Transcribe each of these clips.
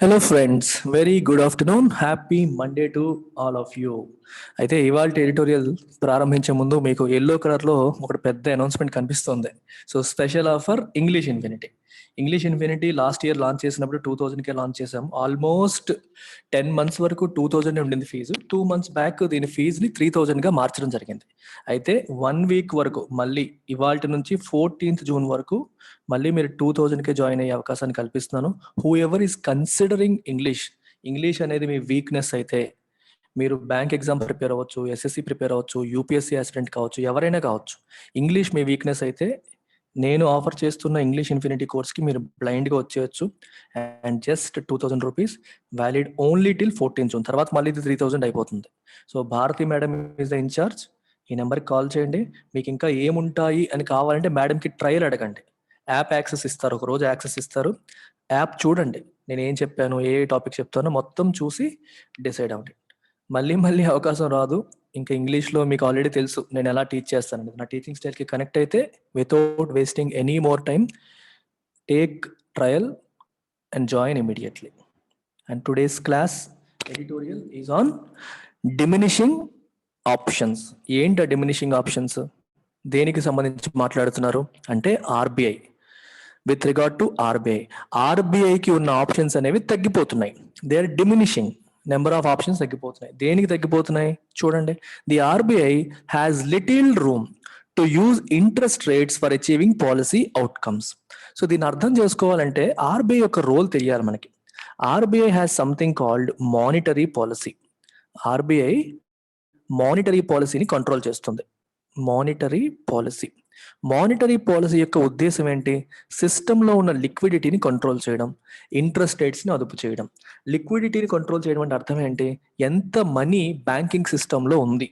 Hello friends, very good afternoon. Happy Monday to all of you. అయితే ఇవాళ editorial ప్రారంభించే ముందు మీకు ఎల్లో కలర్లో ఒకటి పెద్ద అనౌన్స్మెంట్ కనిపిస్తుంది. So special offer English infinity. English infinity last year launch చేసినప్పుడు 2000కే లాంచ్ చేసాం. ఆల్మోస్ట్ 10 months వరకు 2000 ఉండింది ఫీజు. 2 months బ్యాక్ దీని ఫీజుని 3000గా మార్చడం జరిగింది. అయితే 1 week వరకు మళ్ళీ ఇవాళ నుంచి 14th June వరకు మళ్ళీ మీరు 2000కే జాయిన్ అయ్యే అవకాశాన్ని కల్పిస్తున్నాను. Whoever is considering English అనేది మీ వీక్నెస్ అయితే, మీరు బ్యాంక్ ఎగ్జామ్ ప్రిపేర్ అవ్వచ్చు, ఎస్ఎస్సి ప్రిపేర్ అవ్వచ్చు, యూపీఎస్సీ అసిస్టెంట్ కావచ్చు, ఎవరైనా కావచ్చు. ఇంగ్లీష్ మీ వీక్నెస్ అయితే నేను ఆఫర్ చేస్తున్న ఇంగ్లీష్ ఇన్ఫినిటీ కోర్స్కి మీరు బ్లైండ్గా వచ్చేయచ్చు. And just 2000 rupees, valid only till 14 June. తర్వాత మళ్ళీ ఇది 3000 అయిపోతుంది. So Bharati madam is the in charge. ఈ నెంబర్కి కాల్ చేయండి. మీకు ఇంకా ఏముంటాయి అని కావాలంటే మేడంకి ట్రయల్ అడగండి. యాప్ యాక్సెస్ ఇస్తారు, ఒక రోజు యాక్సెస్ ఇస్తారు. యాప్ చూడండి, నేను ఏం చెప్పాను, ఏ టాపిక్ చెప్తానో మొత్తం చూసి డిసైడ్ అవ్వండి. మళ్ళీ అవకాశం రాదు. ఇంకా ఇంగ్లీష్లో మీకు ఆల్రెడీ తెలుసు నేను ఎలా టీచ్ చేస్తాను. నా టీచింగ్ స్టైల్కి కనెక్ట్ అయితే without wasting any more time, take trial and join immediately. And today's class editorial is on diminishing options. ఏంటి డిమినిషింగ్ ఆప్షన్స్? దేనికి సంబంధించి మాట్లాడుతున్నారు అంటే ఆర్బీఐ. విత్ రిగార్డ్ టు ఆర్బీఐకి ఉన్న ఆప్షన్స్ అనేవి తగ్గిపోతున్నాయి. They are diminishing. Number of options తగ్గిపోతున్నాయి. దేనికి తగ్గిపోతున్నాయి చూడండి. The RBI has little room to use interest rates for achieving policy outcomes. So దీన్ని అర్థం చేసుకోవాలంటే ఆర్బీఐ యొక్క రోల్ తెలియాలి మనకి. RBI has something called monetary policy. RBI monetary పాలసీని కంట్రోల్ చేస్తుంది. మానిటరీ పాలసీ యొక్క ఉద్దేశం ఏంటి? సిస్టంలో ఉన్న లిక్విడిటీని కంట్రోల్ చేయడం, ఇంట్రెస్ట్ రేట్స్ని అదుపు చేయడం. లిక్విడిటీని కంట్రోల్ చేయడం అంటే అర్థం ఏంటి? ఎంత మనీ బ్యాంకింగ్ సిస్టంలో ఉంది,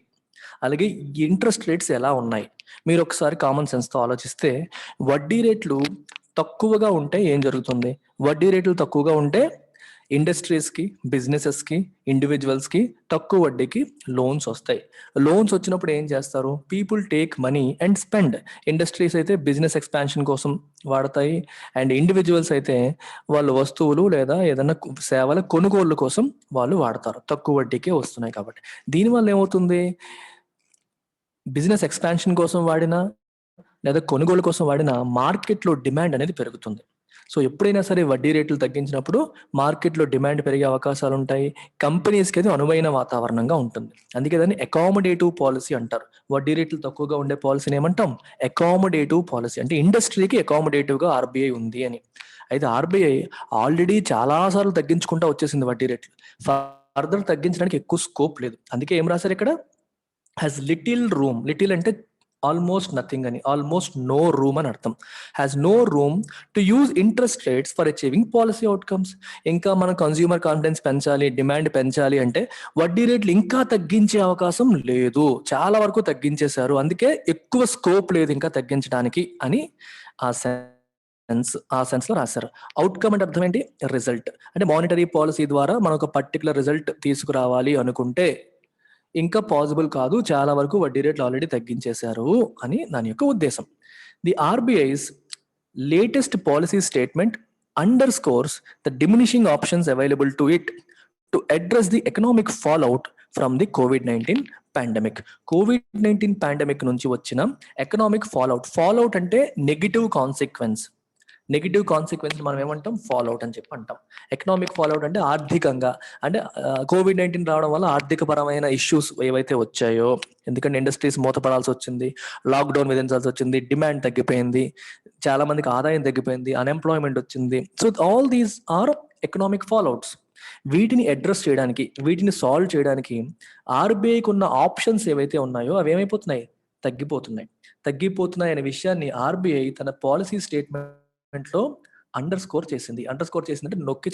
అలాగే ఇంట్రెస్ట్ రేట్స్ ఎలా ఉన్నాయి. మీరు ఒకసారి కామన్ సెన్స్తో ఆలోచిస్తే, వడ్డీ రేట్లు తక్కువగా ఉంటే ఏం జరుగుతుంది? వడ్డీ రేట్లు తక్కువగా ఉంటే ఇండస్ట్రీస్కి, బిజినెసెస్కి, ఇండివిజువల్స్కి తక్కువ వడ్డీకి లోన్స్ వస్తాయి. లోన్స్ వచ్చినప్పుడు ఏం చేస్తారు? People take money and spend. Industries అయితే బిజినెస్ ఎక్స్పాన్షన్ కోసం వాడతాయి, అండ్ ఇండివిజువల్స్ అయితే వాళ్ళు వస్తువులు లేదా ఏదైనా సేవల కొనుగోళ్ల కోసం వాళ్ళు వాడతారు. తక్కువ వడ్డీకే వస్తున్నాయి కాబట్టి. దీనివల్ల ఏమవుతుంది? బిజినెస్ ఎక్స్పాన్షన్ కోసం వాడినా లేదా కొనుగోలు కోసం వాడినా మార్కెట్లో డిమాండ్ అనేది పెరుగుతుంది. సో ఎప్పుడైనా సరే వడ్డీ రేట్లు తగ్గించినప్పుడు మార్కెట్లో డిమాండ్ పెరిగే అవకాశాలు ఉంటాయి. కంపెనీస్కి అది అనువైన వాతావరణంగా ఉంటుంది. అందుకే దాన్ని అకామిడేటివ్ పాలసీ అంటారు. వడ్డీ రేట్లు తక్కువగా ఉండే పాలసీని ఏమంటాం? Accommodative policy. అంటే ఇండస్ట్రీకి అకామిడేటివ్గా ఆర్బీఐ ఉంది అని. అయితే ఆర్బీఐ ఆల్రెడీ చాలాసార్లు తగ్గించుకుంటూ వచ్చేసింది వడ్డీ రేట్లు. ఫర్దర్ తగ్గించడానికి ఎక్కువ స్కోప్ లేదు. అందుకే ఏం రాశారు ఇక్కడ? Has little room. లిటిల్ అంటే ఆల్మోస్ట్ నథింగ్ అని, ఆల్మోస్ట్ నో రూమ్ అని అర్థం. Has no room to use interest rates for achieving policy outcomes. ఇంకా మనం కన్స్యూమర్ కాన్ఫిడెన్స్ పెంచాలి, డిమాండ్ పెంచాలి అంటే వడ్డీ రేట్లు ఇంకా తగ్గించే అవకాశం లేదు. చాలా వరకు తగ్గించేశారు, అందుకే ఎక్కువ స్కోప్ లేదు ఇంకా తగ్గించడానికి అని ఆ సెన్స్ లో రాశారు. అవుట్కమ్ అంటే అర్థం ఏంటి? రిజల్ట్. అంటే మానిటరీ పాలసీ ద్వారా మనం ఒక పర్టికులర్ రిజల్ట్ తీసుకురావాలి అనుకుంటే ఇంకా పాసిబుల్ కాదు, చాలా వరకు వడ్డీ రేట్లు ఆల్రెడీ తగ్గించేశారు అని దాని యొక్క ఉద్దేశం. The RBI's latest policy statement underscores the diminishing options available to it to address the economic fallout from the COVID-19 pandemic. COVID-19 pandemic నుంచి వచ్చిన ఎకనామిక్ ఫాల్ అవుట్ అంటే నెగిటివ్ కాన్సిక్వెన్స్. నెగిటివ్ కాన్సిక్వెన్స్ మనం ఏమంటాం? Fall out అని చెప్పి అంటాం. Economic fallout అంటే ఆర్థికంగా, అంటే COVID-19 రావడం వల్ల ఆర్థిక పరమైన ఇష్యూస్ ఏవైతే వచ్చాయో, ఎందుకంటే ఇండస్ట్రీస్ మూతపడాల్సి వచ్చింది, లాక్డౌన్ విధించాల్సి వచ్చింది, డిమాండ్ తగ్గిపోయింది, చాలా మందికి ఆదాయం తగ్గిపోయింది, అన్ఎంప్లాయ్మెంట్ వచ్చింది. So all these are economic fall outs. వీటిని అడ్రస్ చేయడానికి, వీటిని సాల్వ్ చేయడానికి ఆర్బీఐకి ఉన్న ఆప్షన్స్ ఏవైతే ఉన్నాయో అవి ఏమైపోతున్నాయి? తగ్గిపోతున్నాయి అనే విషయాన్ని ఆర్బీఐ తన పాలసీ స్టేట్మెంట్లో అండర్ స్కోర్ చేసింది అంటే నొక్కి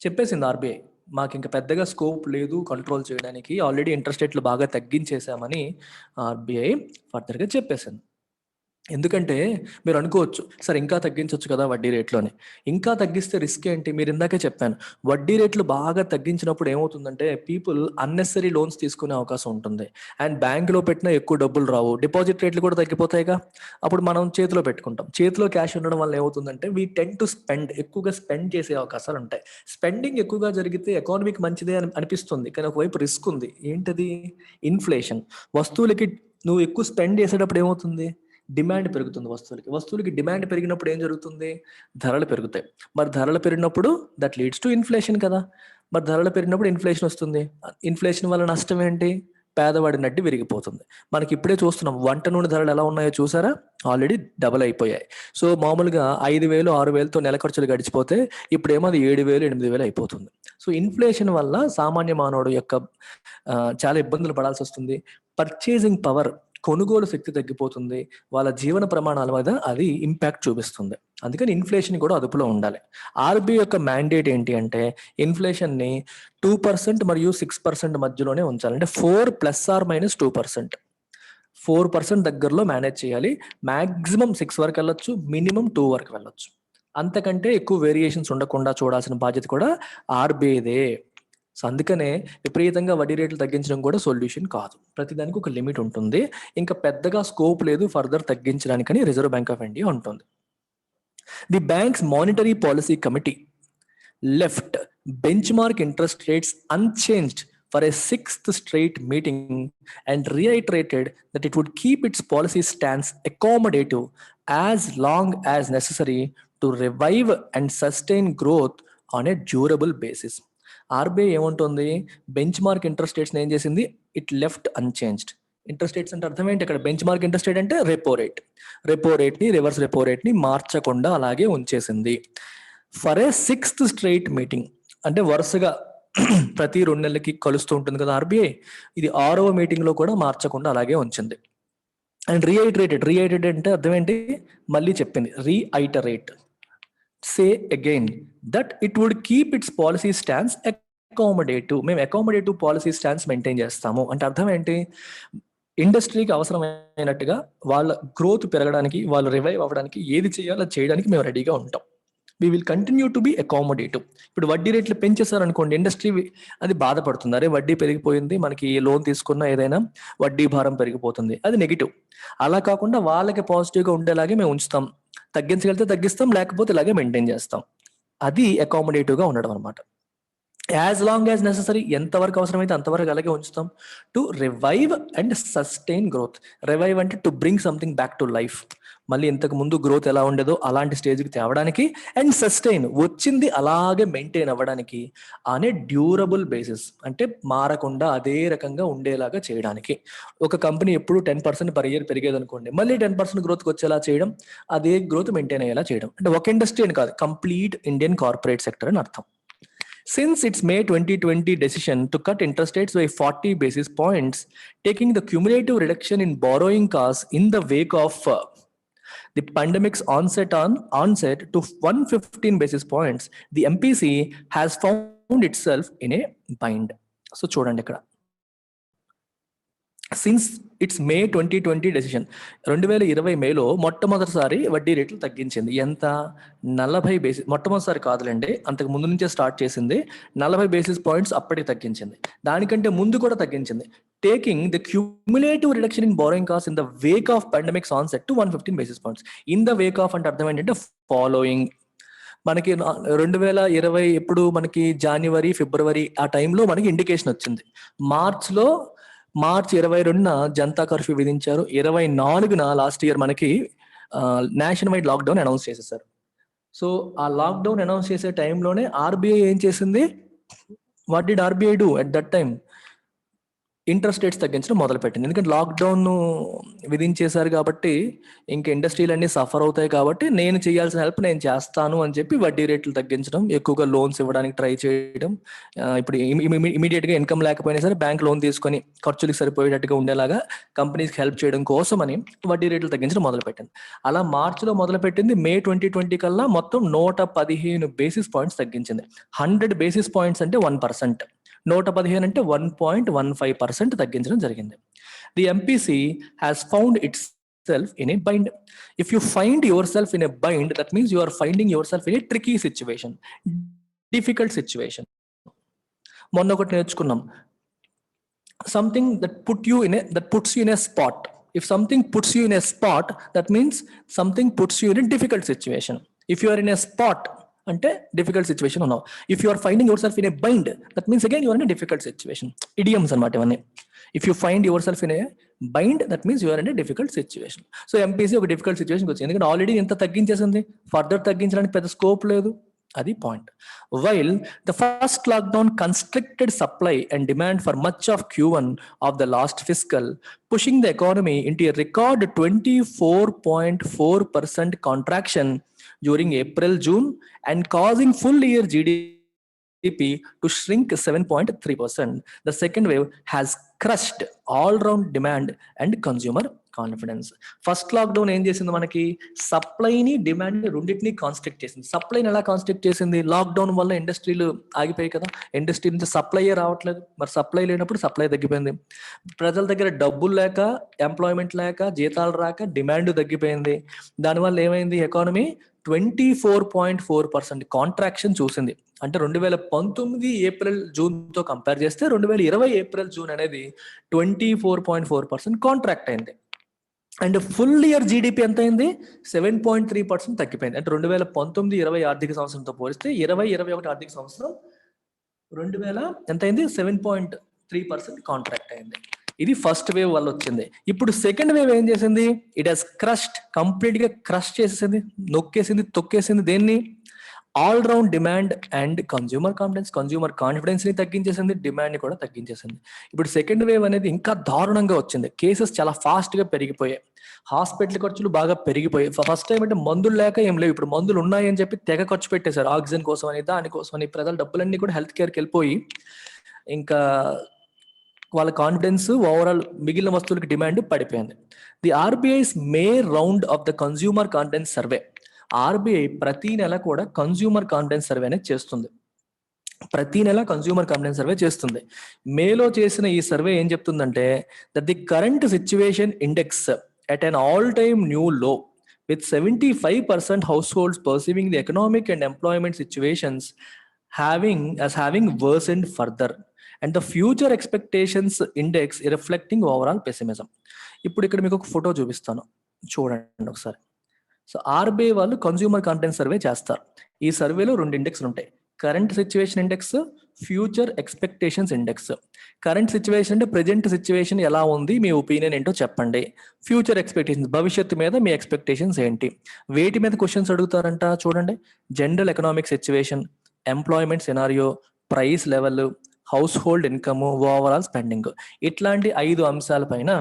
చెప్పేసింది ఆర్బీఐ. మాకు ఇంకా పెద్దగా స్కోప్ లేదు కంట్రోల్ చేయడానికి, ఆల్రెడీ ఇంట్రెస్ట్ రేట్లు బాగా తగ్గించేశామని ఆర్బీఐ ఫర్దర్గా చెప్పేసింది. ఎందుకంటే మీరు అనుకోవచ్చు, సరే ఇంకా తగ్గించవచ్చు కదా వడ్డీ రేట్లోని. ఇంకా తగ్గిస్తే రిస్క్ ఏంటి? మీరు ఇందాకే చెప్పాను, వడ్డీ రేట్లు బాగా తగ్గించినప్పుడు ఏమవుతుందంటే పీపుల్ అన్నెసరీ లోన్స్ తీసుకునే అవకాశం ఉంటుంది. అండ్ బ్యాంకులో పెట్టినా ఎక్కువ డబ్బులు రావు, డిపాజిట్ రేట్లు కూడా తగ్గిపోతాయిగా. అప్పుడు మనం చేతిలో పెట్టుకుంటాం. చేతిలో క్యాష్ ఉండడం వల్ల ఏమవుతుందంటే వీ టెన్ టు స్పెండ్, ఎక్కువగా స్పెండ్ చేసే అవకాశాలు ఉంటాయి. స్పెండింగ్ ఎక్కువగా జరిగితే ఎకానమీకి మంచిదే అని అనిపిస్తుంది, కానీ ఒకవైపు రిస్క్ ఉంది. ఏంటది? ఇన్ఫ్లేషన్. వస్తువులకి నువ్వు ఎక్కువ స్పెండ్ చేసేటప్పుడు ఏమవుతుంది? డిమాండ్ పెరుగుతుంది వస్తువులకి. వస్తువులకి డిమాండ్ పెరిగినప్పుడు ఏం జరుగుతుంది? ధరలు పెరుగుతాయి. మరి ధరలు పెరిగినప్పుడు దట్ లీడ్స్ టు ఇన్ఫ్లేషన్ కదా. మరి ధరలు పెరిగినప్పుడు ఇన్ఫ్లేషన్ వస్తుంది. ఇన్ఫ్లేషన్ వల్ల నష్టం ఏంటి? పేదవాడి నడ్డి విరిగిపోతుంది. మనకి ఇప్పుడే చూస్తున్నాం, వంట నూనె ధరలు ఎలా ఉన్నాయో చూసారా? ఆల్రెడీ డబల్ అయిపోయాయి. సో మామూలుగా 5,000 6,000తో నెల ఖర్చులు గడిచిపోతే ఇప్పుడేమో అది 7,000 8,000 అయిపోతుంది. సో ఇన్ఫ్లేషన్ వల్ల సామాన్య మానవుడు యొక్క చాలా ఇబ్బందులు పడాల్సి వస్తుంది. పర్చేసింగ్ పవర్, కొనుగోలు శక్తి తగ్గిపోతుంది. వాళ్ళ జీవన ప్రమాణాల మీద అది ఇంపాక్ట్ చూపిస్తుంది. అందుకని ఇన్ఫ్లేషన్ కూడా అదుపులో ఉండాలి. ఆర్బీఐ యొక్క మ్యాండేట్ ఏంటి అంటే ఇన్ఫ్లేషన్ని 2% మరియు 6% మధ్యలోనే ఉంచాలి. అంటే 4 ± 2%. 4% దగ్గరలో మేనేజ్ చేయాలి. మాక్సిమం 6 వరకు వెళ్ళొచ్చు, మినిమం 2 వరకు వెళ్ళొచ్చు. అంతకంటే ఎక్కువ వేరియేషన్స్ ఉండకుండా చూడాల్సిన బాధ్యత కూడా ఆర్బీఐదే. సో అందుకనే విపరీతంగా వడ్డీ రేట్లు తగ్గించడం కూడా సొల్యూషన్ కాదు. ప్రతిదానికి ఒక లిమిట్ ఉంటుంది. ఇంకా పెద్దగా స్కోప్ లేదు ఫర్దర్ తగ్గించడానికని రిజర్వ్ బ్యాంక్ ఆఫ్ ఇండియా ఉంటుంది. The bank's monetary policy committee left benchmark interest rates unchanged for a 6th straight meeting and reiterated that it would keep its policy stance accommodative as long as necessary to revive and sustain growth on a durable basis. RBI ఏముంటుంది? Benchmark interest rates ఏం చేసింది? It left unchanged. Interest rates అంటే అర్థం ఏంటి? ఇక్కడ benchmark interest rate అంటే repo rate. Repo rate ని, reverse repo rate ని మార్చకుండా అలాగే ఉంచేసింది. For a 6th straight meeting, అంటే వరుసగా ప్రతి 2 నెలలకి కలుస్తూ ఉంటుంది కదా ఆర్బీఐ, ఇది 6వ మీటింగ్ లో కూడా మార్చకుండా అలాగే ఉంచింది. అండ్ రీఐటరేటెడ్ అంటే అర్థం ఏంటి? మళ్ళీ చెప్పింది. Reiterate, say again that it would keep its policy stance accommodative. మేము అకామిడేటివ్ పాలసీ స్టాన్స్ మెయింటైన్ చేస్తాము అంటే అర్థం ఏంటి? ఇండస్ట్రీకి అవసరమైనట్టుగా వాళ్ళ గ్రోత్ పెరగడానికి, వాళ్ళు రివైవ్ అవ్వడానికి ఏది చేయాలో చేయడానికి మేము రెడీగా ఉంటాం. we will continue to be accommodative. ఇప్పుడు వడ్డీ రేట్లు పెంచేశారనుకోండి, ఇండస్ట్రీ అది బాధపడుతుంది. అరే వడ్డీ పెరిగిపోయింది, మనకి లోన్ తీసుకున్న ఏదైనా వడ్డీ భారం పెరిగిపోతుంది, అది నెగిటివ్. అలా కాకుండా వాళ్ళకి పాజిటివ్గా ఉండేలాగే మేము ఉంచుతాం. తగ్గించగలిగితే తగ్గిస్తాం, లేకపోతే ఇలాగే మెయింటైన్ చేస్తాం. అది అకామిడేటివ్గా ఉండడం అనమాట. యాజ్ లాంగ్ యాజ్ నెససరీ, ఎంతవరకు అవసరమైతే అంతవరకు అలాగే ఉంచుతాం. To revive and sustain growth. Revive అంటే to bring something back to life. మళ్ళీ ఇంతకు ముందు గ్రోత్ ఎలా ఉండేదో అలాంటి స్టేజ్కి తేవడానికి, అండ్ సస్టైన్, వచ్చింది అలాగే మెయింటైన్ అవ్వడానికి, అనే డ్యూరబుల్ బేసిస్ అంటే మారకుండా అదే రకంగా ఉండేలాగా చేయడానికి. ఒక కంపెనీ ఎప్పుడు 10% పర్ ఇయర్ పెరిగేది అనుకోండి, మళ్ళీ 10% గ్రోత్కి వచ్చేలా చేయడం, అదే గ్రోత్ మెయింటైన్ అయ్యేలా చేయడం. అంటే ఒక ఇండస్ట్రీ అని కాదు, కంప్లీట్ ఇండియన్ కార్పొరేట్ సెక్టర్ అని అర్థం. Since its May 2020 decision to cut interest rates by 40 basis points, taking the cumulative reduction in borrowing costs in the wake of the pandemic's onset to 115 basis points, the MPC has found itself in a bind. So చూడండి ఇక్కడ, since it's May 2020 decision, 2020 మేలో మొట్టమొదటిసారి వడ్డీ రేట్లు తగ్గించింది. ఎంత? 40 basis. మొట్టమొదటిసారి కాదులేండి, అంతకు ముందు నుంచే స్టార్ట్ చేసింది. 40 బేసిస్ పాయింట్స్ అప్పటికి తగ్గించింది. దానికంటే ముందు కూడా తగ్గించింది. Taking the cumulative reduction in borrowing cost in the Wake of pandemics onset to 115 basis points. In the Wake of అంటే అర్థం ఏంటంటే ఫాలోయింగ్. మనకి 2020 ఎప్పుడు మనకి జనవరి ఫిబ్రవరి ఆ టైంలో మనకి ఇండికేషన్ వచ్చింది. మార్చ్ 22న జనతా కర్ఫ్యూ విధించారు. 24న లాస్ట్ ఇయర్ మనకి నేషనల్ వైడ్ లాక్డౌన్ అనౌన్స్ చేసేసారు. సో ఆ లాక్డౌన్ అనౌన్స్ చేసే టైంలోనే ఆర్బీఐ ఏం చేసింది? What did RBI do at that time? Interest rates తగ్గించడం మొదలుపెట్టింది. ఎందుకంటే లాక్డౌన్ విధించేశారు కాబట్టి ఇంకా ఇండస్ట్రీలు అన్ని సఫర్ అవుతాయి కాబట్టి నేను చేయాల్సిన హెల్ప్ నేను చేస్తాను అని చెప్పి వడ్డీ రేట్లు తగ్గించడం, ఎక్కువగా లోన్స్ ఇవ్వడానికి ట్రై చేయడం. ఇప్పుడు ఇమీడియట్గా ఇన్కమ్ లేకపోయినా సరే బ్యాంక్ లోన్ తీసుకొని ఖర్చులకు సరిపోయేటట్టుగా ఉండేలాగా కంపెనీస్కి హెల్ప్ చేయడం కోసం అని వడ్డీ రేట్లు తగ్గించడం మొదలుపెట్టింది. అలా మార్చిలో మొదలుపెట్టింది. మే 2020 కల్లా మొత్తం 115 బేసిస్ పాయింట్స్ తగ్గించింది. 100 బేసిస్ పాయింట్స్ అంటే 1%. 115 అంటే 1.15% తగ్గించడం జరిగింది. The MPC has found it's yourself in a bind. If you find yourself in a bind, that means you are finding yourself in a tricky situation, difficult situation. మొన్న ఒకటి నేర్చుకున్నాం, something that puts you in a spot. If something puts you in a spot, that means something puts you in a difficult situation. If you are in a spot అంటే difficult situation ఉన్నావు. If you are finding yourself in a bind, that means again you're in difficult situation. Idioms అనమాట ఇవన్నీ. If you find yourself in a bind, that means you're in a difficult situation. So MPC ఒక difficult సిచ్యువేషన్కి వచ్చింది, ఎందుకంటే already ఎంత తగ్గించేసింది, further తగ్గించడానికి పెద్ద scope లేదు. అది point. While the first lockdown constricted supply and demand for much of Q1 of the last fiscal, pushing the economy into a record 24.4% contraction during April-June and causing full year GDP to shrink 7.3%. The second wave has crushed all-round demand and consumer confidence. First lockdown ఏం చేసింది, మనకి సప్లైని demand రెండింటిని కాన్స్ట్రిక్ట్ చేసింది. సప్లైని ఎలా కాన్స్ట్రిక్ట్ చేసింది, lockdown వల్ల ఇండస్ట్రీలు ఆగిపోయాయి కదా, ఇండస్ట్రీ నుంచి సప్లైయే రావట్లేదు. మరి సప్లై లేనప్పుడు సప్లై తగ్గిపోయింది. ప్రజల దగ్గర డబ్బులు లేక, ఎంప్లాయ్మెంట్ లేక, జీతాలు రాక డిమాండ్ తగ్గిపోయింది. దానివల్ల ఏమైంది, ఎకానమీ 24.4% కాంట్రాక్షన్ చూసింది. అంటే 2019 ఏప్రిల్ జూన్తో కంపేర్ చేస్తే 2020 ఏప్రిల్ జూన్ అనేది 24.4% కాంట్రాక్ట్ అయింది. అండ్ ఫుల్ ఇయర్ జీడిపి ఎంత అయింది, 7.3% తగ్గిపోయింది. అంటే 2019-20 ఆర్థిక సంవత్సరంతో పోలిస్తే 2021 ఆర్థిక సంవత్సరం 2000 ఎంత అయింది, 7.3% కాంట్రాక్ట్ అయింది. ఇది ఫస్ట్ వేవ్ వల్ల వచ్చింది. ఇప్పుడు సెకండ్ వేవ్ ఏం చేసింది, ఇట్ హాస్ క్రష్డ్, కంప్లీట్ గా క్రష్ చేసేసింది, నొక్కేసింది, తొక్కేసింది. దేన్ని, all round demand and consumer confidence ని తగ్గించేసింది, డిమాండ్ ని కూడా తగ్గించేసింది. ఇప్పుడు సెకండ్ వేవ్ అనేది ఇంకా దారుణంగా వచ్చింది. కేసెస్ చాలా ఫాస్ట్ గా పెరిగిపోయాయి, హాస్పిటల్ ఖర్చులు బాగా పెరిగిపోయాయి. ఫస్ట్ టైం అంటే మందులు లేక ఏం లేవు, ఇప్పుడు మందులు ఉన్నాయి అని చెప్పి తెగ ఖర్చు పెట్టేశారు, ఆక్సిజన్ కోసం అని, దానికోసం అని. ప్రజల డబ్బులన్నీ కూడా హెల్త్ కేర్కి వెళ్ళిపోయి ఇంకా వాళ్ళ కాన్ఫిడెన్స్ ఓవరాల్ మిగిలిన వస్తువులకి డిమాండ్ పడిపోయింది. The RBI's May round of the consumer confidence survey. RBI ప్రతి నెల కూడా కన్స్యూమర్ కాన్ఫిడెన్స్ సర్వే అనేది చేస్తుంది. ప్రతి నెల కన్స్యూమర్ కాన్ఫిడెన్స్ సర్వే చేస్తుంది. మేలో చేసిన ఈ సర్వే ఏం చెప్తుందంటే, that the current situation index at an all-time new low, with 75% households perceiving the economic and employment situations having worsened further, and the future expectations index reflecting overall pessimism. ఇప్పుడు ఇక్కడ మీకు ఒక ఫోటో చూపిస్తాను, చూడండి ఒకసారి. So RBI వాళ్ళు consumer confidence survey చేస్తారు. ఈ సర్వేలో 2 ఇండెక్స్లు ఉంటాయి, current situation index, future expectations index. Current situation అంటే ప్రెజెంట్ సిచ్యువేషన్ ఎలా ఉంది, మీ ఒపీనియన్ ఏంటో చెప్పండి. ఫ్యూచర్ ఎక్స్పెక్టేషన్స్, భవిష్యత్తు మీద మీ ఎక్స్పెక్టేషన్స్ ఏంటి. వేటి మీద క్వశ్చన్స్ అడుగుతారంట చూడండి, general economic situation, employment scenario, price level, house hold income, overall spending. ఇట్లాంటి 5 అంశాల పైన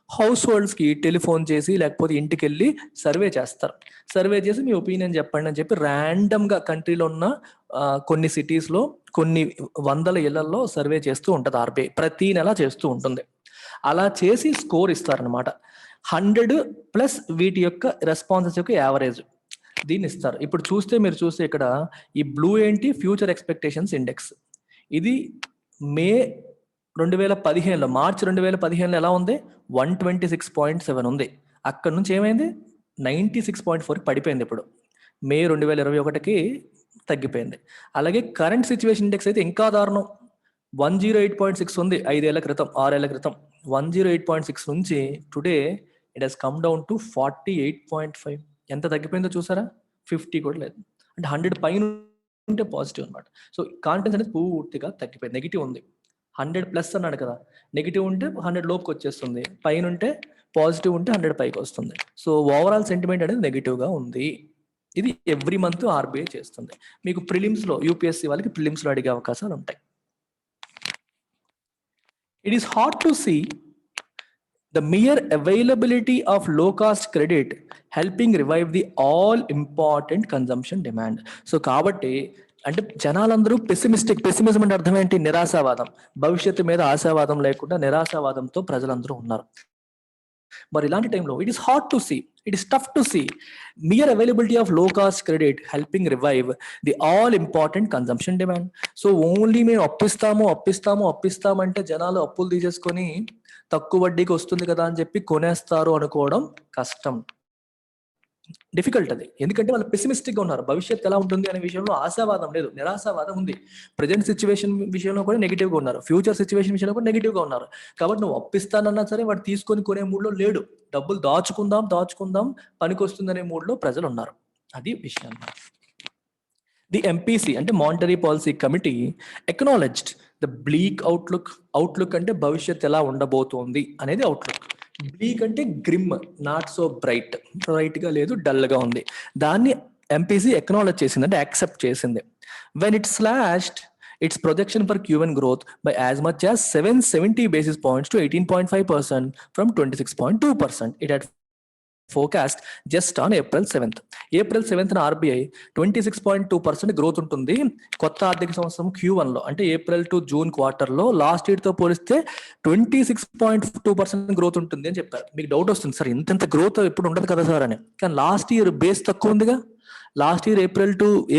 హౌస్ హోల్డ్స్కి టెలిఫోన్ చేసి లేకపోతే ఇంటికి వెళ్ళి సర్వే చేస్తారు. సర్వే చేసి మీ ఒపీనియన్ చెప్పండి అని చెప్పి ర్యాండమ్గా కంట్రీలో ఉన్న కొన్ని సిటీస్లో కొన్ని వందల ఇళ్లలో సర్వే చేస్తూ ఉంటుంది ఆర్బీఐ, ప్రతి నెల చేస్తూ ఉంటుంది. అలా చేసి స్కోర్ ఇస్తారనమాట. 100+ వీటి యొక్క రెస్పాన్సెస్ యొక్క యావరేజ్ దీన్ని ఇస్తారు. ఇప్పుడు మీరు చూస్తే ఇక్కడ ఈ బ్లూ ఏంటి, ఫ్యూచర్ ఎక్స్పెక్టేషన్స్ ఇండెక్స్. ఇది మే 2015లో, మార్చి 2015లో ఎలా ఉంది, 126.7 ఉంది. అక్కడ నుంచి ఏమైంది, 96.4 పడిపోయింది. ఇప్పుడు మే 2021కి తగ్గిపోయింది. అలాగే కరెంట్ సిచ్యువేషన్ ఇండెక్స్ అయితే ఇంకా దారుణం, 108.6 ఉంది 6 ఏళ్ల క్రితం. 108.6 నుంచి today it has come down to 48.5. ఎంత తగ్గిపోయిందో చూసారా, 50 కూడా లేదు. అంటే 100 పైన ఉంటే పాజిటివ్ అనమాట. సో కాన్ఫిడెన్స్ అనేది పూర్తిగా తగ్గిపోయింది, నెగిటివ్ ఉంది. 100+ అన్నాడు కదా, నెగిటివ్ ఉంటే 100 లోపుకి వచ్చేస్తుంది, పైన ఉంటే పాజిటివ్ ఉంటే 100 పైకి వస్తుంది. సో ఓవరాల్ సెంటిమెంట్ అనేది నెగిటివ్గా ఉంది. ఇది ఎవ్రీ మంత్ ఆర్బీఐ చేస్తుంది. మీకు ప్రిలిమ్స్లో, యూపీఎస్సీ వాళ్ళకి ప్రిలిమ్స్లో అడిగే అవకాశాలు ఉంటాయి. It is hard to see the mere availability of low-cost credit helping revive the all-important consumption demand. So కాబట్టి అంటే జనాలందరూ పెసిమిజం అంటే అర్థం ఏంటి, నిరాశావాదం, భవిష్యత్తు మీద ఆశావాదం లేకుండా నిరాశావాదంతో ప్రజలందరూ ఉన్నారు. మరి ఇలాంటి టైంలో it is hard to see, it is tough to see mere availability of low cost credit helping revive the all important consumption demand. So only మేము అప్పిస్తామంటే జనాలు అప్పులు తీసేసుకొని తక్కువ వడ్డీకి వస్తుంది కదా అని చెప్పి కొనేస్తారు అనుకోవడం కష్టం, డిఫికల్ట్ అది. ఎందుకంటే వాళ్ళు పెసిమిస్టిక్ గా ఉన్నారు, భవిష్యత్తు ఎలా ఉంటుంది అనే విషయంలో ఆశావాదం లేదు, నిరాశావాదం ఉంది. ప్రజెంట్ సిచ్యువేషన్ విషయంలో కూడా నెగిటివ్ గా ఉన్నారు, ఫ్యూచర్ సిచ్యువేషన్ విషయంలో కూడా నెగిటివ్ గా ఉన్నారు. కాబట్టి నువ్వు అప్పిస్తానన్నా సరే వాడు తీసుకొని కొనే మూడ్లో లేడు, డబ్బులు దాచుకుందాం పనికొస్తుందనే మూడ్లో ప్రజలు ఉన్నారు. అది విషయం. ది ఎంపీసీ అంటే monetary policy committee acknowledged the bleak outlook అంటే భవిష్యత్ ఎలా ఉండబోతోంది అనేది అవుట్లుక్. బ్లీక్ అంటే గ్రిమ్, నాట్ సో బ్రైట్ గా లేదు, డల్ గా ఉంది. దాన్ని ఎంపీసీ ఎక్నాలెడ్జ్ చేసింది, అంటే యాక్సెప్ట్ చేసింది. When it slashed its projection for Q1 growth by as much as 770 basis points to 18.5% from 26.2%. It had forecast just on April 7th. April 7th RBI 26.2% growth ఉంటుంది కొత్త ఆర్థిక సంవత్సరం Q1 లో, అంటే April to June quarter లో last year తో పోలిస్తే 26.2% growth ఉంటుంది అని చెప్పారు. మీకు డౌట్ వస్తుంది, సార్ ఇంత గ్రోత్ ఎప్పుడు ఉండదు కదా సార్ అని. కానీ లాస్ట్ ఇయర్ బేస్ తక్కువ ఉందిగా. Last year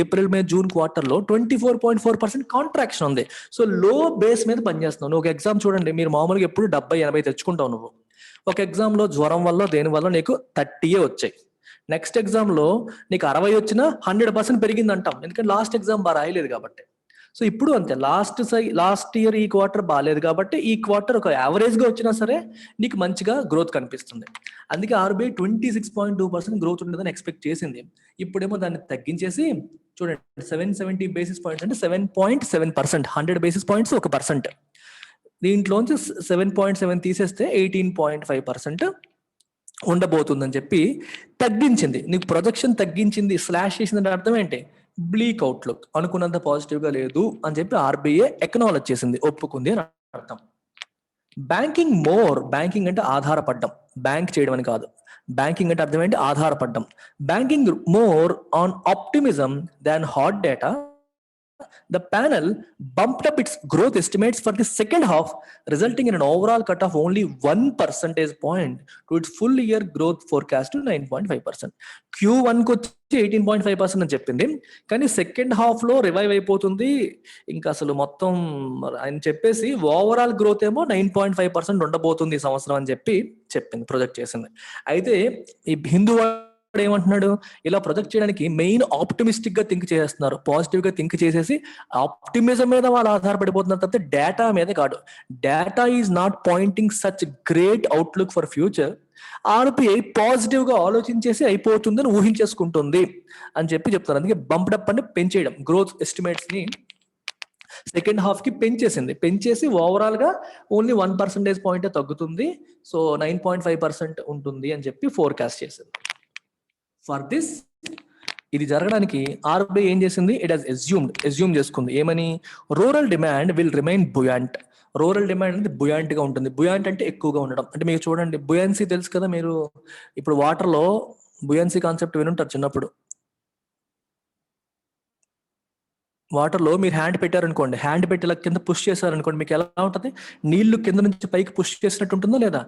April May June quarter లో 24.4% కాంట్రాక్షన్ ఉంది. సో లో బేస్ మీద పనిచేస్తున్నావు. ఒక ఎగ్జామ్ చూడండి, మీరు మామూలుగా ఎప్పుడు 70-80 తెచ్చుకుంటావు నువ్వు. ఒక ఎగ్జామ్ లో జ్వరం వల్ల దేని వల్ల నీకు 30 వచ్చాయి, నెక్స్ట్ ఎగ్జామ్ లో నీకు 60 వచ్చినా 100% పెరిగింది అంటాం, ఎందుకంటే లాస్ట్ ఎగ్జామ్ బాగా రాయలేదు కాబట్టి. సో ఇప్పుడు అంతే, లాస్ట్ ఇయర్ ఈ క్వార్టర్ బాగాలేదు కాబట్టి ఈ క్వార్టర్ ఒక యావరేజ్ గా వచ్చినా సరే నీకు మంచిగా గ్రోత్ కనిపిస్తుంది. అందుకే RBI 26.2% గ్రోత్ ఉండదని ఎక్స్పెక్ట్ చేసింది. ఇప్పుడేమో దాన్ని తగ్గించేసి చూడండి 770 బేసిస్ పాయింట్స్ అంటే 7.7%, 100 బేసిస్ పాయింట్స్ 1%. దీంట్లోంచి 7.7 తీసేస్తే 18.5% ఉండబోతుందని చెప్పి తగ్గించింది. నీకు ప్రొజెక్షన్ తగ్గించింది, స్లాష్ చేసిందంటే అర్థం ఏంటి? బ్లీక్ అవుట్లుక్, అనుకున్నంత పాజిటివ్ గా లేదు అని చెప్పి RBI ఎక్నాలెడ్జ్ చేసింది, ఒప్పుకుంది అని అర్థం. బ్యాంకింగ్ అంటే ఆధారపడ్డం, బ్యాంక్ చేయడం అని కాదు. బ్యాంకింగ్ అంటే అర్థం ఏంటి? ఆధారపడ్డం. Banking more on optimism than hard data. The panel bumped up its growth estimates for the second half, resulting in an overall cut of only 1 percentage point to its full year growth forecast to 9.5%. Q1 కు వచ్చి 18.5% అని చెప్పింది, కానీ second half లో revive అయిపోతుంది ఇంకా అసలు మొత్తం అని చెప్పేసి ఓవరాల్ గ్రోత్ ఏమో 9.5% ఉండబోతుంది ఈ సంవత్సరం అని చెప్పి చెప్పింది, ప్రొజెక్ట్ చేసింది. అయితే ఈ హిందూ ఏమంటున్నాడు, ఇలా ప్రొజెక్ట్ చేయడానికి మెయిన్ ఆప్టిమిస్టిక్ గా థింక్ చేస్తున్నారు, పాజిటివ్ గా థింక్ చేసేసి ఆప్టిమిజం మీద వాళ్ళు ఆధారపడిపోతున్నారు తప్పితే డేటా మీద కాదు. Data is not Poynting such great outlook for future. RBI positive గా ఆలోచించేసి అయిపోతుందని ఊహించేసుకుంటుంది అని చెప్పి చెప్తారు. అందుకే బంప్డప్ అంటే పెంచేయడం, గ్రోత్ ఎస్టిమేట్స్ ని సెకండ్ హాఫ్ కి పెంచేసి ఓవరాల్ గా ఓన్లీ 1% పాయింట్ తగ్గుతుంది, సో 9.5% ఉంటుంది అని చెప్పి ఫోర్కాస్ట్ చేసింది. ఫర్ దిస్, ఇది జరగడానికి RBI ఏం చేసింది? ఇట్ హాస్ అస్యూమ్ చేసుకుంది ఏమని? Rural demand will remain buoyant. Rural demand అంటే బుయాంట్ గా ఉంటుంది. బుయాంట్ అంటే ఎక్కువగా ఉండడం. అంటే మీరు చూడండి, బుయాన్సీ తెలుసు కదా, మీరు ఇప్పుడు వాటర్ లో బుయాన్సీ కాన్సెప్ట్ వినుంటారు చిన్నప్పుడు. వాటర్ లో మీరు హ్యాండ్ పెట్టారనుకోండి, హ్యాండ్ పెట్టి ఇలా కింద పుష్ చేశారనుకోండి, మీకు ఎలా ఉంటుంది? నీళ్లు కింద నుంచి పైకి పుష్ చేసినట్టు ఉంటుందా లేదా?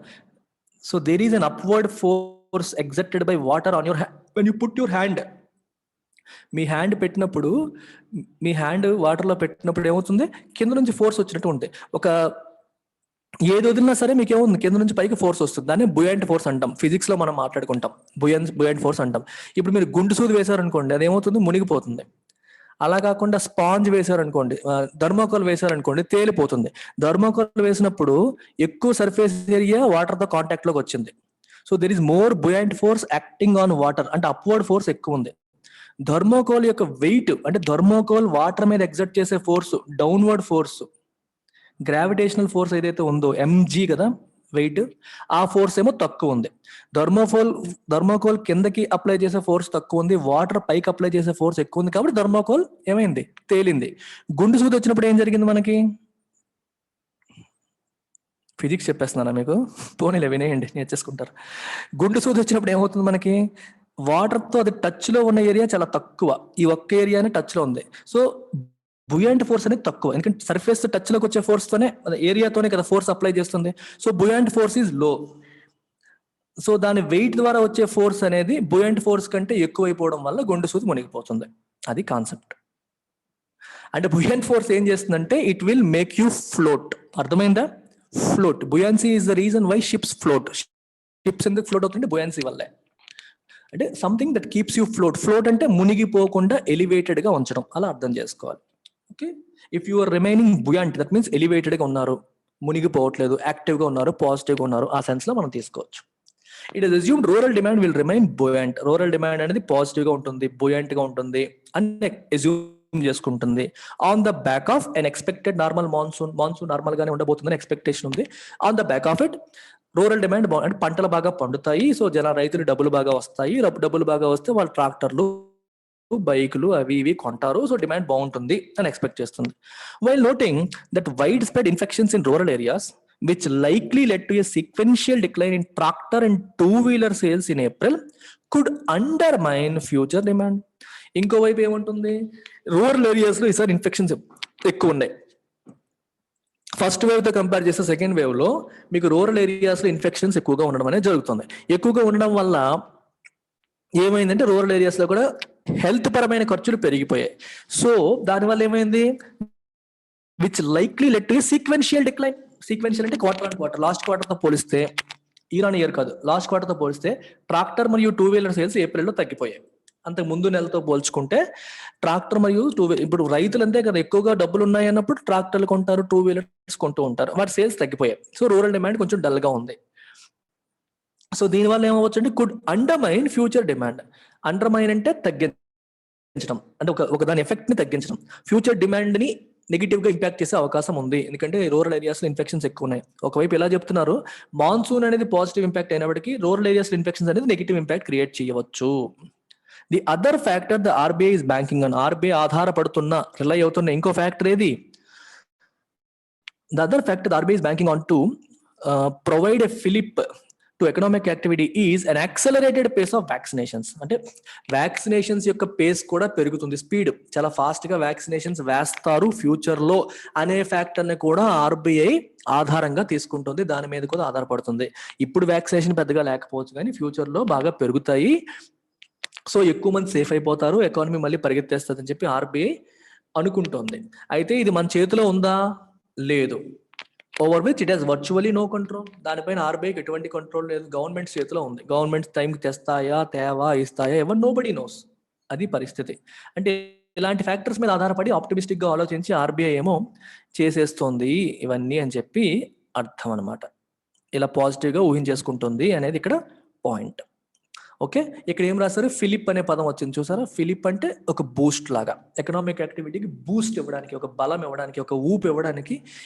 So there is an upward force exerted by water on your hand when you put your hand. Me hand పెట్టినప్పుడు, మీ హ్యాండ్ వాటర్ లో పెట్టినప్పుడు ఏమవుతుంది? కింద నుంచి ఫోర్స్ వచ్చినట్టు ఉంటుంది. ఒక ఏది వదిలినా సరే మీకు ఏముంది? కింద నుంచి పైకి ఫోర్స్ వస్తుంది. దాన్ని బుయాంట్ ఫోర్స్ అంటాం, ఫిజిక్స్ లో మనం మాట్లాడుకుంటాం, బుయాంట్ ఫోర్స్ అంటాం. ఇప్పుడు మీరు గుండు సూది వేశారనుకోండి, అది ఏమవుతుంది? మునిగిపోతుంది. అలా కాకుండా స్పాంజ్ వేశారనుకోండి, థర్మోకోల్ వేశారనుకోండి, తేలిపోతుంది. థర్మోకోల్ వేసినప్పుడు ఎక్కువ సర్ఫేస్ ఏరియా వాటర్ తో కాంటాక్ట్ లోకి వచ్చింది. So there is more buoyant force acting on water, అంటే అప్వర్డ్ ఫోర్స్ ఎక్కువ ఉంది. థర్మోకోల్ యొక్క వెయిట్, అంటే థర్మోకోల్ వాటర్ మీద ఎగ్జర్ట్ చేసే force downward force, gravitational force ఏదైతే ఉందో mg కదా వెయిట్, ఆ ఫోర్స్ ఏమో తక్కువ ఉంది. థర్మోకోల్ కిందకి అప్లై చేసే ఫోర్స్ తక్కువ ఉంది, వాటర్ పైకి అప్లై చేసే ఫోర్స్ ఎక్కువ ఉంది. కాబట్టి థర్మోకోల్ ఏమైంది? తేలింది. గుండు సూది వచ్చినప్పుడు ఏం జరిగింది మనకి? ఫిజిక్స్ చెప్పేస్తున్నానా మీకు? పోనీలే వినేయండి, నేర్చేసుకుంటారు. గుండు సూది వచ్చినప్పుడు ఏమవుతుంది మనకి? వాటర్ తో అది టచ్ లో ఉన్న ఏరియా చాలా తక్కువ, ఈ ఒక్క ఏరియానే టచ్ లో ఉంది. సో బుయాంట్ ఫోర్స్ అనేది తక్కువ, ఎందుకంటే సర్ఫేస్ టచ్ లోకి వచ్చే ఫోర్స్ తోనే, ఏరియాతోనే కదా ఫోర్స్ అప్లై చేస్తుంది. So buoyant force is low. So దాని వెయిట్ ద్వారా వచ్చే ఫోర్స్ అనేది బుయంట్ ఫోర్స్ కంటే ఎక్కువైపోవడం వల్ల గుండు సూది మునిగిపోతుంది. అది కాన్సెప్ట్. అంటే బుయంట్ ఫోర్స్ ఏం చేస్తుందంటే it will make you float. అర్థమైందా? Float. Buoyancy is the reason why ships float. Ships ఎందుకు ఫ్లోట్ అవుతుంటే బుయాన్సీ వల్లే. అంటే something that keeps you float. Float అంటే మునిగిపోకుండా ఎలివేటెడ్ గా ఉంచడం, అలా అర్థం చేసుకోవాలి. Okay, if you are remaining buoyant that means elevated గా ఉన్నారు, మునిగిపోవట్లేదు, యాక్టివ్ గా ఉన్నారు, పాజిటివ్ గా ఉన్నారు, ఆ సెన్స్ లో మనం తీసుకోవచ్చు. It is assumed rural demand will remain buoyant. Rural demand అనేది పాజిటివ్ గా ఉంటుంది, బుయాంట్ గా ఉంటుంది అని అస్యూమ్ చేసుకుంటుంది. On the back of an expected normal monsoon. Monsoon normal గానే ఉండబోతుందని ఎక్స్పెక్టేషన్ ఉంది. On the back of it rural demand అంటే పంటలు బాగా పండుతాయి, సో రైతులు డబ్బులు బాగా వస్తాయి, డబ్బులు బాగా వస్తే వాళ్ళు ట్రాక్టర్లు, బైకులు అవి ఇవి కొంటారు, సో డిమాండ్ బాగుంటుంది అని ఎక్స్పెక్ట్ చేస్తుంది. While noting that wide spread infections in rural areas which likely led to a sequential decline in tractor and two-wheeler sales in April could undermine future demand. ఇంకోవైపు ఏముంటుంది, రూరల్ ఏరియాస్ లో ఈసారి infections ఎక్కువ ఉన్నాయి. First wave తో compare చేస్తే second wave లో మీకు రూరల్ ఏరియాస్ లో ఇన్ఫెక్షన్స్ ఎక్కువగా ఉండడం అనేది జరుగుతుంది. ఎక్కువగా ఉండడం వల్ల ఏమైందంటే రూరల్ ఏరియాస్ లో కూడా హెల్త్ పరమైన ఖర్చులు పెరిగిపోయాయి. సో దానివల్ల ఏమైంది, which likely led to sequential decline. Sequential అంటే quarter on quarter, last quarter తో పోలిస్తే, ఇయర్ ఆన్ ఇయర్ కాదు, లాస్ట్ క్వార్టర్ తో పోలిస్తే ట్రాక్టర్ మరియు టూ వీలర్ సేల్స్ ఏప్రిల్లో తగ్గిపోయాయి. అంతకు ముందు నెలతో పోల్చుకుంటే ట్రాక్టర్ మరియు టూ వీలర్, ఇప్పుడు రైతులు అంతే కదా, ఎక్కువగా డబ్బులు ఉన్నాయి అన్నప్పుడు ట్రాక్టర్లు కొంటారు, టూ వీలర్స్ కొంటూ ఉంటారు, వాటి సేల్స్ తగ్గిపోయాయి. సో రూరల్ డిమాండ్ కొంచెం డల్ గా ఉంది. సో దీనివల్ల ఏమవచ్చు అంటే could undermine future demand. Undermine అంటే తగ్గించడం, అంటే ఒక దాని ఎఫెక్ట్ ని తగ్గించడం, ఫ్యూచర్ డిమాండ్ ని నెగిటివ్ గా ఇంపాక్ట్ చేసే అవకాశం ఉంది. ఎందుకంటే రూరల్ ఏరియాస్ లో ఇన్ఫెక్షన్స్ ఎక్కువ ఉన్నాయి. ఒకవైపు ఎలా చెప్తున్నారు, మాన్సూన్ అనేది పాజిటివ్ ఇంపాక్ట్ అయినప్పటికీ రూరల్ ఏరియాస్ లో ఇన్ఫెక్షన్స్ అనేది నెగిటివ్ ఇంపాక్ట్ క్రియేట్ చేయవచ్చు. The other factor the RBI is banking on. RBI ఆధారపడుతున్న, రిలై అవుతున్న ఇంకో ఫ్యాక్టర్ ఏది, the other factor the RBI is banking on to provide a fillip to economic activity is an accelerated pace of vaccinations. అంటే vaccinations యొక్క pace కూడా పెరుగుతుంది, speed చాలా fast గా వ్యాక్సినేషన్స్ వేస్తారు ఫ్యూచర్ లో అనే ఫ్యాక్టర్ ని కూడా ఆర్బీఐ ఆధారంగా తీసుకుంటుంది, దాని మీద కూడా ఆధారపడుతుంది. ఇప్పుడు వ్యాక్సినేషన్ పెద్దగా లేకపోవచ్చు కానీ ఫ్యూచర్ లో బాగా పెరుగుతాయి, సో ఎక్కువ మంది సేఫ్ అయిపోతారు, ఎకానమీ మళ్ళీ పరిగెత్తేస్తుంది అని చెప్పి ఆర్బీఐ అనుకుంటోంది. అయితే ఇది మన చేతిలో ఉందా, లేదు. Over which it has virtually no control. దానిపైన ఆర్బీఐకి ఎటువంటి కంట్రోల్ లేదు, గవర్నమెంట్ చేతిలో ఉంది. గవర్నమెంట్ టైంకి తెస్తాయా, తేవా, ఇస్తాయా, ఎవర్ నోబడీ నోస్. అది పరిస్థితి. అంటే ఇలాంటి ఫ్యాక్టర్స్ మీద ఆధారపడి ఆప్టిమిస్టిక్ గా ఆలోచించి ఆర్బీఐ ఏమో చేసేస్తోంది ఇవన్నీ అని చెప్పి అర్థం అనమాట. ఇలా పాజిటివ్ గా ఊహించేసుకుంటుంది అనేది ఇక్కడ పాయింట్. ఓకే, ఇక్కడ ఏం రాస్తారు, ఫిలిప్ అనే పదం వచ్చింది చూసారా. ఫిలిప్ అంటే ఒక బూస్ట్ లాగా, ఎకనామిక్ యాక్టివిటీకి బూస్ట్ ఇవ్వడానికి, ఒక బలం ఇవ్వడానికి, ఒక ఊపు ఇవ్వడానికి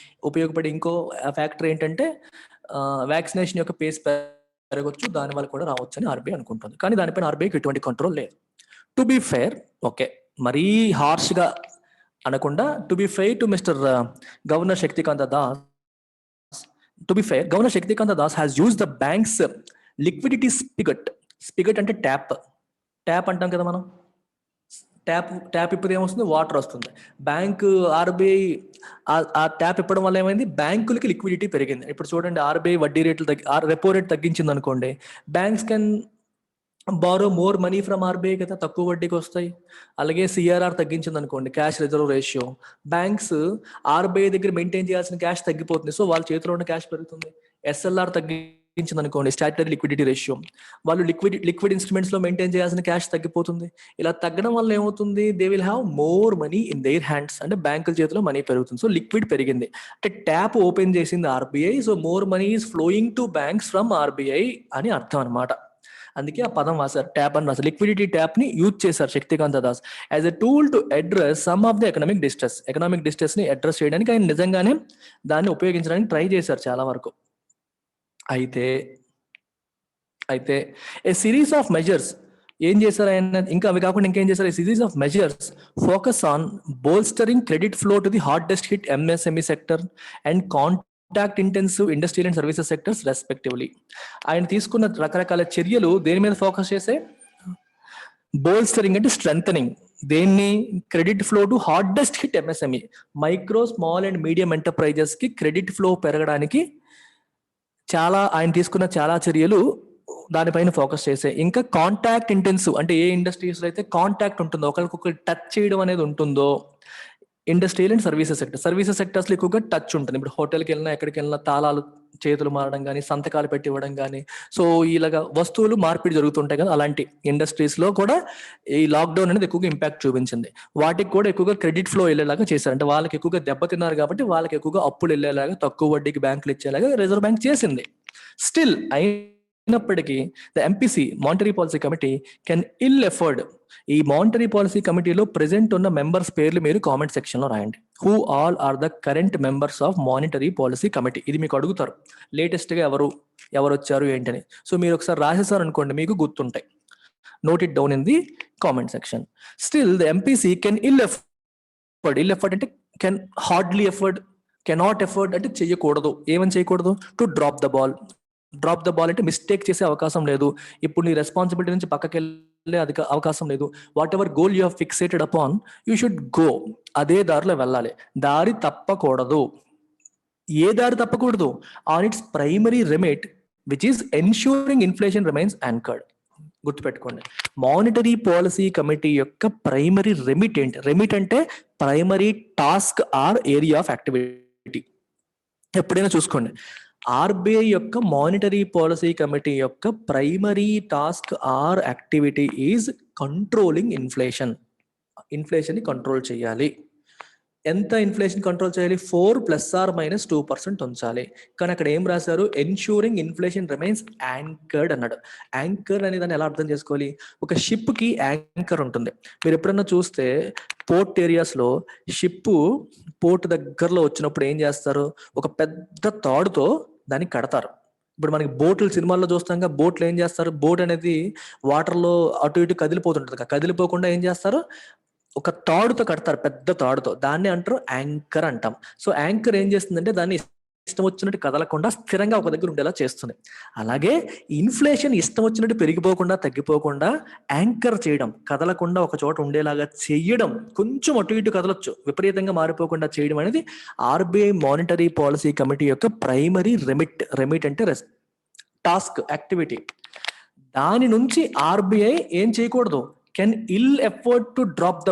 ఉపయోగపడే ఇంకో ఫ్యాక్టర్ ఏంటంటే వ్యాక్సినేషన్ యొక్క పేస్ పెరగొచ్చు, దానివల్ల కూడా రావచ్చు అని ఆర్బీఐ అనుకుంటుంది. కానీ దానిపైన ఆర్బీఐకి ఎటువంటి కంట్రోల్ లేదు. టు బి ఫెయిర్, ఓకే, మరీ హార్ష్ గా అనకుండా, to be fair to mister governor Shaktikanta Das, to be fair, governor Shaktikanta Das has used the bank's liquidity spigot. Spigot అంటే ట్యాప్, ట్యాప్ అంటాం కదా మనం, ట్యాప్ ఇప్పుడు ఏమొస్తుంది, వాటర్ వస్తుంది. బ్యాంకు ఆర్బీఐ ఆ ట్యాప్ ఇప్పడం వల్ల ఏమైంది, బ్యాంకులకి లిక్విడిటీ పెరిగింది. ఇప్పుడు చూడండి, ఆర్బీఐ వడ్డీ రేట్లు రెపో రేట్ తగ్గించింది అనుకోండి, banks can borrow more money from RBI కదా, తక్కువ వడ్డీకి వస్తాయి. అలాగే సిఆర్ఆర్ తగ్గించింది అనుకోండి, cash reserve ratio, banks RBI దగ్గర మెయింటైన్ చేయాల్సిన క్యాష్ తగ్గిపోతుంది, సో వాళ్ళ చేతిలో ఉన్న క్యాష్ పెరుగుతుంది. ఎస్ఎల్ఆర్ తగ్గించింది అనుకోండి, స్టాట్యుటరీ లిక్విడిటీ రేషియో, వాళ్ళు లిక్విడ్ ఇన్స్ట్రుమెంట్స్ లో మెయింటైన్ చేయాల్సిన క్యాష్ తగ్గిపోతుంది. ఇలా తగ్గడం వల్ల ఏమవుతుంది, they will have more money in their hands, అంటే బ్యాంకుల చేతిలో మనీ పెరుగుతుంది. సో లిక్విడ్ పెరిగింది, అంటే ట్యాప్ ఓపెన్ చేసింది RBI, so more money is flowing to banks from RBI అని అర్థం అనమాట. అందుకే ఆ పదం వాసారు, ట్యాప్ అని రాశారు. లిక్విడిటీ ట్యాప్ ని యూజ్ చేశారు Shaktikanta Das as a tool to address some of the economic distress. Economic distress ని అడ్రస్ చేయడానికి ఆయన నిజంగానే దాన్ని ఉపయోగించడానికి ట్రై చేశారు చాలా వరకు. అయితే ఏ సిరీస్ ఆఫ్ మెజర్స్ ఏం చేశారు ఆయన, ఇంకా అవి కాకుండా ఇంకేం చేశారు, a series of measures focus on bolstering credit flow to the hardest hit MSME sector and contact intensive industrial and services sectors respectively. ఆయన తీసుకున్న రకరకాల చర్యలు దేని మీద ఫోకస్ చేసే, బోల్స్టరింగ్ అంటే స్ట్రెంథనింగ్, దేన్ని, credit flow to hardest hit MSME, micro small and medium enterprises కి క్రెడిట్ ఫ్లో పెరగడానికి ఆయన తీసుకున్న చాలా చర్యలు దానిపైన ఫోకస్ చేసే, ఇంకా కాంటాక్ట్ ఇంటెన్సివ్ అంటే ఏ ఇండస్ట్రీస్ లో అయితే కాంటాక్ట్ ఉంటుందో, ఒకరికొకరు టచ్ చేయడం అనేది ఉంటుందో, ఇండస్ట్రియల్ అండ్ సర్వీసెస్ సెక్టర్స్ లో ఎక్కువగా టచ్ ఉంటుంది. ఇప్పుడు హోటల్కి వెళ్ళినా ఎక్కడికి వెళ్ళినా తాళాలు చేతులు మారడం కానీ, సంతకాలు పెట్టి ఇవ్వడం కానీ, సో ఇలాగా వస్తువులు మార్పిడి జరుగుతుంటాయి కదా, అలాంటి ఇండస్ట్రీస్ లో కూడా ఈ లాక్డౌన్ అనేది ఎక్కువగా ఇంపాక్ట్ చూపించింది. వాటికి కూడా ఎక్కువగా క్రెడిట్ ఫ్లో వెళ్ళేలాగా చేశారు. అంటే వాళ్ళకి ఎక్కువగా దెబ్బతిన్నారు కాబట్టి వాళ్ళకి ఎక్కువగా అప్పులు వెళ్ళేలాగా, తక్కువ వడ్డీకి బ్యాంకులు ఇచ్చేలాగా రిజర్వ్ బ్యాంక్ చేసింది. స్టిల్ అయినప్పటికీ the MPC monetary policy committee can ill afford, ఈ మానిటరీ పాలసీ కమిటీలో ప్రెసెంట్ ఉన్న మెంబర్స్ పేర్లు మీరు కామెంట్ సెక్షన్ లో రాయండి. Who all are the current members of monetary policy committee, ఇది మీకు అడుగుతారు లేటెస్ట్ గా ఎవరు వచ్చారు ఏంటని. సో మీరు ఒకసారి రాసేసారు అనుకోండి, మీకు గుర్తుంటాయి. Note it down in the comment section. Still the MPC can ill afford అంటే can hardly afford, cannot afford అంటే చెయ్యకూడదు. ఏమని చేయకూడదు? టు డ్రాప్ ద బాల్ అంటే మిస్టేక్ చేసే అవకాశం లేదు. ఇప్పుడు నీ రెస్పాన్సిబిలిటీ నుంచి పక్కకి వెళ్ళే అవకాశం లేదు. Whatever goal you have fixated upon, you should go, అదే దారిలో వెళ్ళాలి. దారి తప్పకూడదు. ఏ దారి తప్పకూడదు? On its primary remit which is ensuring inflation remains anchored. గుర్తుపెట్టుకోండి, మానిటరీ పాలసీ కమిటీ యొక్క ప్రైమరీ రెమిట్ ఏంటి? రెమిట్ అంటే primary task or area of activity. ఎప్పుడైనా చూసుకోండి, ఆర్బీఐ యొక్క మానిటరీ పాలసీ కమిటీ యొక్క primary task or activity is controlling inflation. Inflation ని control చేయాలి. ఎంత ఇన్ఫ్లేషన్ కంట్రోల్ చేయాలి? 4 ± 2% ఉంచాలి. కానీ అక్కడ ఏం రాశారు? ఎన్ష్యూరింగ్ ఇన్ఫ్లేషన్ రిమైన్స్ యాంకర్డ్ అన్నాడు. యాంకర్ అనే దాన్ని ఎలా అర్థం చేసుకోవాలి? ఒక షిప్ కి యాంకర్ ఉంటుంది. మీరు ఎప్పుడన్నా చూస్తే పోర్ట్ ఏరియాస్ లో షిప్ పోర్ట్ దగ్గరలో వచ్చినప్పుడు ఏం చేస్తారు? ఒక పెద్ద తాడుతో దాన్ని కడతారు. ఇప్పుడు మనకి బోట్లు సినిమాల్లో చూస్తాం, బోట్లు ఏం చేస్తారు? బోట్ అనేది వాటర్ లో అటు ఇటు కదిలిపోతుంటది. కదిలిపోకుండా ఏం చేస్తారు? ఒక తాడుతో కడతారు, పెద్ద తాడుతో. దాన్ని అంటారు యాంకర్ అంటాం. సో యాంకర్ ఏం చేస్తుందంటే దాన్ని ఇష్టం వచ్చినట్టు కదలకుండా స్థిరంగా ఒక దగ్గర ఉండేలా చేస్తుంది. అలాగే ఇన్ఫ్లేషన్ ఇష్టం వచ్చినట్టు పెరిగిపోకుండా తగ్గిపోకుండా యాంకర్ చేయడం, కదలకుండా ఒక చోట ఉండేలాగా చేయడం, కొంచెం అటు ఇటు కదలొచ్చు, విపరీతంగా మారిపోకుండా చేయడం అనేది ఆర్బీఐ మానిటరీ పాలసీ కమిటీ యొక్క ప్రైమరీ రెమిట్ అంటే టాస్క్ యాక్టివిటీ. దాని నుంచి ఆర్బీఐ ఏం చేయకూడదు? Can ill afford to drop the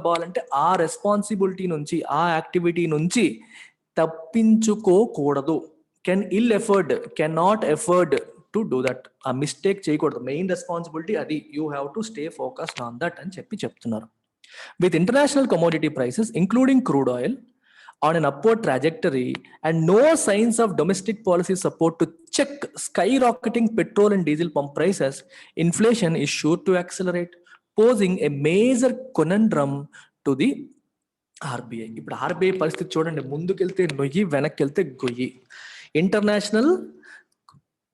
ball అంటే ఆ రెస్పాన్సిబిలిటీ నుంచి, ఆ యాక్టివిటీ నుంచి తప్పించుకోకూడదు. Can ill afford, can not afford to do that. ఆ మిస్టేక్ చేయకూడదు. మెయిన్ రెస్పాన్సిబిలిటీ అది. You have to stay focused on that అని చెప్తున్నారు. With international commodity prices including crude oil on an upward trajectory and no signs of domestic policy support to check skyrocketing petrol and diesel pump prices, inflation is sure to accelerate, posing a major conundrum to the RBI. ఇప్పుడు RBI పరిస్థితి చూడండి, ముందుకెళ్తే నొయ్యి, వెనక్కి వెళ్తే గొయ్యి. International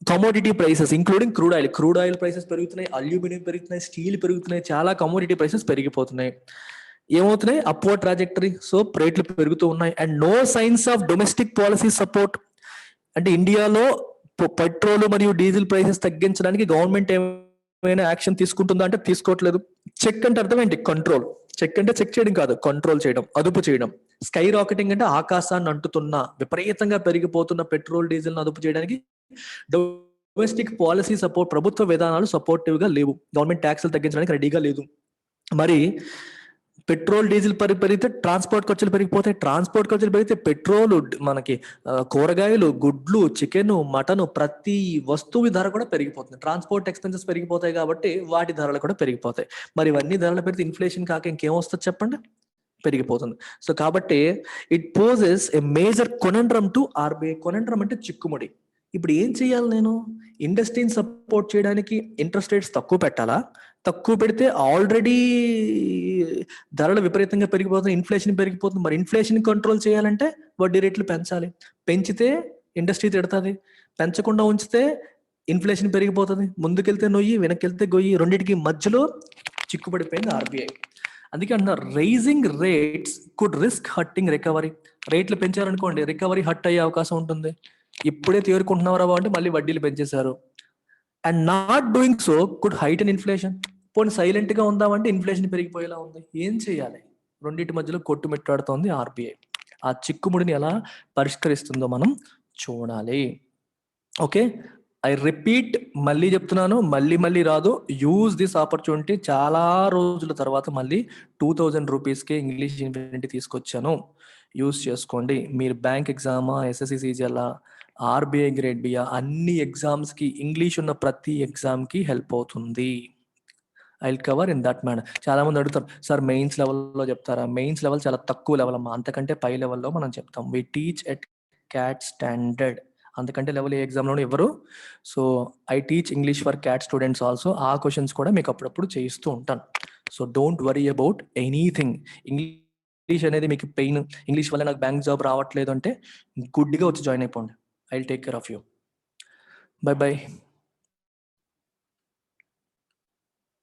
commodity prices including crude oil prices పెరుగుతున్నాయి, aluminium పెరుగుతున్నాయి, steel పెరుగుతున్నాయి, చాలా కమోడిటీ ప్రైసెస్ పెరిగిపోతున్నాయి. ఏమవుతున్నాయి? Upward trajectory. సో రేట్లు పెరుగుతూ ఉన్నాయి. And no signs of domestic policy support. అంటే ఇండియాలో పెట్రోల్ మరియు డీజిల్ ప్రైసెస్ తగ్గించడానికి గవర్నమెంట్ ఏమైనా యాక్షన్ తీసుకుంటుందా అంటే తీసుకోవట్లేదు. చెక్ అంటే అర్థం ఏంటి? కంట్రోల్. చెక్ అంటే చెక్ చేయడం కాదు, కంట్రోల్ చేయడం, అదుపు చేయడం. స్కై రాకెటింగ్ అంటే ఆకాశాన్ని అంటుతున్న, విపరీతంగా పెరిగిపోతున్న పెట్రోల్ డీజిల్ అదుపు చేయడానికి డొమెస్టిక్ పాలసీ సపోర్ట్, ప్రభుత్వ విధానాలు సపోర్టివ్ గా లేవు. గవర్నమెంట్ ట్యాక్సులు తగ్గించడానికి రెడీగా లేదు. మరి పెట్రోల్ డీజిల్ పెరిగితే ట్రాన్స్పోర్ట్ ఖర్చులు పెరిగిపోతాయి. ట్రాన్స్పోర్ట్ ఖర్చులు పెరిగితే పెట్రోల్, మనకి కూరగాయలు, గుడ్లు, చికెన్, మటన్, ప్రతి వస్తువు ధర కూడా పెరిగిపోతుంది. ట్రాన్స్పోర్ట్ ఎక్స్పెన్సెస్ పెరిగిపోతాయి కాబట్టి వాటి ధరలు కూడా పెరిగిపోతాయి. మరి ఇవన్నీ ధరలు పెరిగితే ఇన్ఫ్లేషన్ కాక ఇంకేమొస్తుంది చెప్పండి? పెరిగిపోతుంది. సో కాబట్టి it poses a major conundrum to RBI. Conundrum అంటే చిక్కుముడి. ఇప్పుడు ఏం చేయాలి నేను? ఇండస్ట్రీని సపోర్ట్ చేయడానికి ఇంట్రెస్ట్ రేట్స్ తక్కువ పెట్టాలా? తక్కువ పెడితే ఆల్రెడీ ధరలు విపరీతంగా పెరిగిపోతుంది, ఇన్ఫ్లేషన్ పెరిగిపోతుంది. మరి ఇన్ఫ్లేషన్ కంట్రోల్ చేయాలంటే వడ్డీ రేట్లు పెంచాలి. పెంచితే ఇండస్ట్రీ తిడుతుంది, పెంచకుండా ఉంచితే ఇన్ఫ్లేషన్ పెరిగిపోతుంది. ముందుకెళ్తే నొయ్యి, వెనక్కి గొయ్యి, రెండింటికి మధ్యలో చిక్కుపడిపోయింది ఆర్బీఐ. అందుకే అంటున్నారు, rising rates could risk hurting recovery. రేట్లు పెంచారనుకోండి, రికవరీ హట్ అయ్యే అవకాశం ఉంటుంది. ఇప్పుడే తేరుకుంటున్నారా అంటే మళ్ళీ వడ్డీలు పెంచేశారు. And not doing so could heighten inflation. పోనీ సైలెంట్ గా ఉందామంటే ఇన్ఫ్లేషన్ పెరిగిపోయేలా ఉంది. ఏం చేయాలి? రెండింటి మధ్యలో కొట్టుమిట్టాడుతోంది ఆర్బీఐ. ఆ చిక్కుముడిని ఎలా పరిష్కరిస్తుందో మనం చూడాలి. ఓకే, ఐ రిపీట్, మళ్ళీ చెప్తున్నాను, మళ్ళీ రాదు. Use this opportunity. చాలా రోజుల తర్వాత మళ్ళీ 2000 రూపీస్కే ఇంగ్లీష్ ఇన్ఫినిటీ తీసుకొచ్చాను. యూజ్ చేసుకోండి. మీరు బ్యాంక్ ఎగ్జామా, ఎస్ఎస్సి సీజీఎల్ఆ, ఆర్బీఐ గ్రేడ్ బియా, అన్ని ఎగ్జామ్స్కి ఇంగ్లీష్ ఉన్న ప్రతి ఎగ్జామ్కి హెల్ప్ అవుతుంది. I will cover in that manner. చాలా మంది అడుగుతారు, సార్ మెయిన్స్ లెవెల్లో చెప్తారా? మెయిన్స్ లెవెల్ చాలా తక్కువ లెవెల్ అమ్మా, అంతకంటే పై లెవెల్లో మనం చెప్తాం. We teach at CAT standard. అంతకంటే లెవెల్ ఏ ఎగ్జామ్లోనూ ఇవ్వరు. So I teach English for CAT students also. ఆ క్వశ్చన్స్ కూడా మీకు అప్పుడప్పుడు చేయిస్తూ ఉంటాను. So don't worry about anything. English అనేది మీకు పెయిన్, ఇంగ్లీష్ వల్ల నాకు బ్యాంక్ జాబ్ రావట్లేదు అంటే గుడ్డిగా వచ్చి జాయిన్ అయిపోండి. I will take care of you. By by.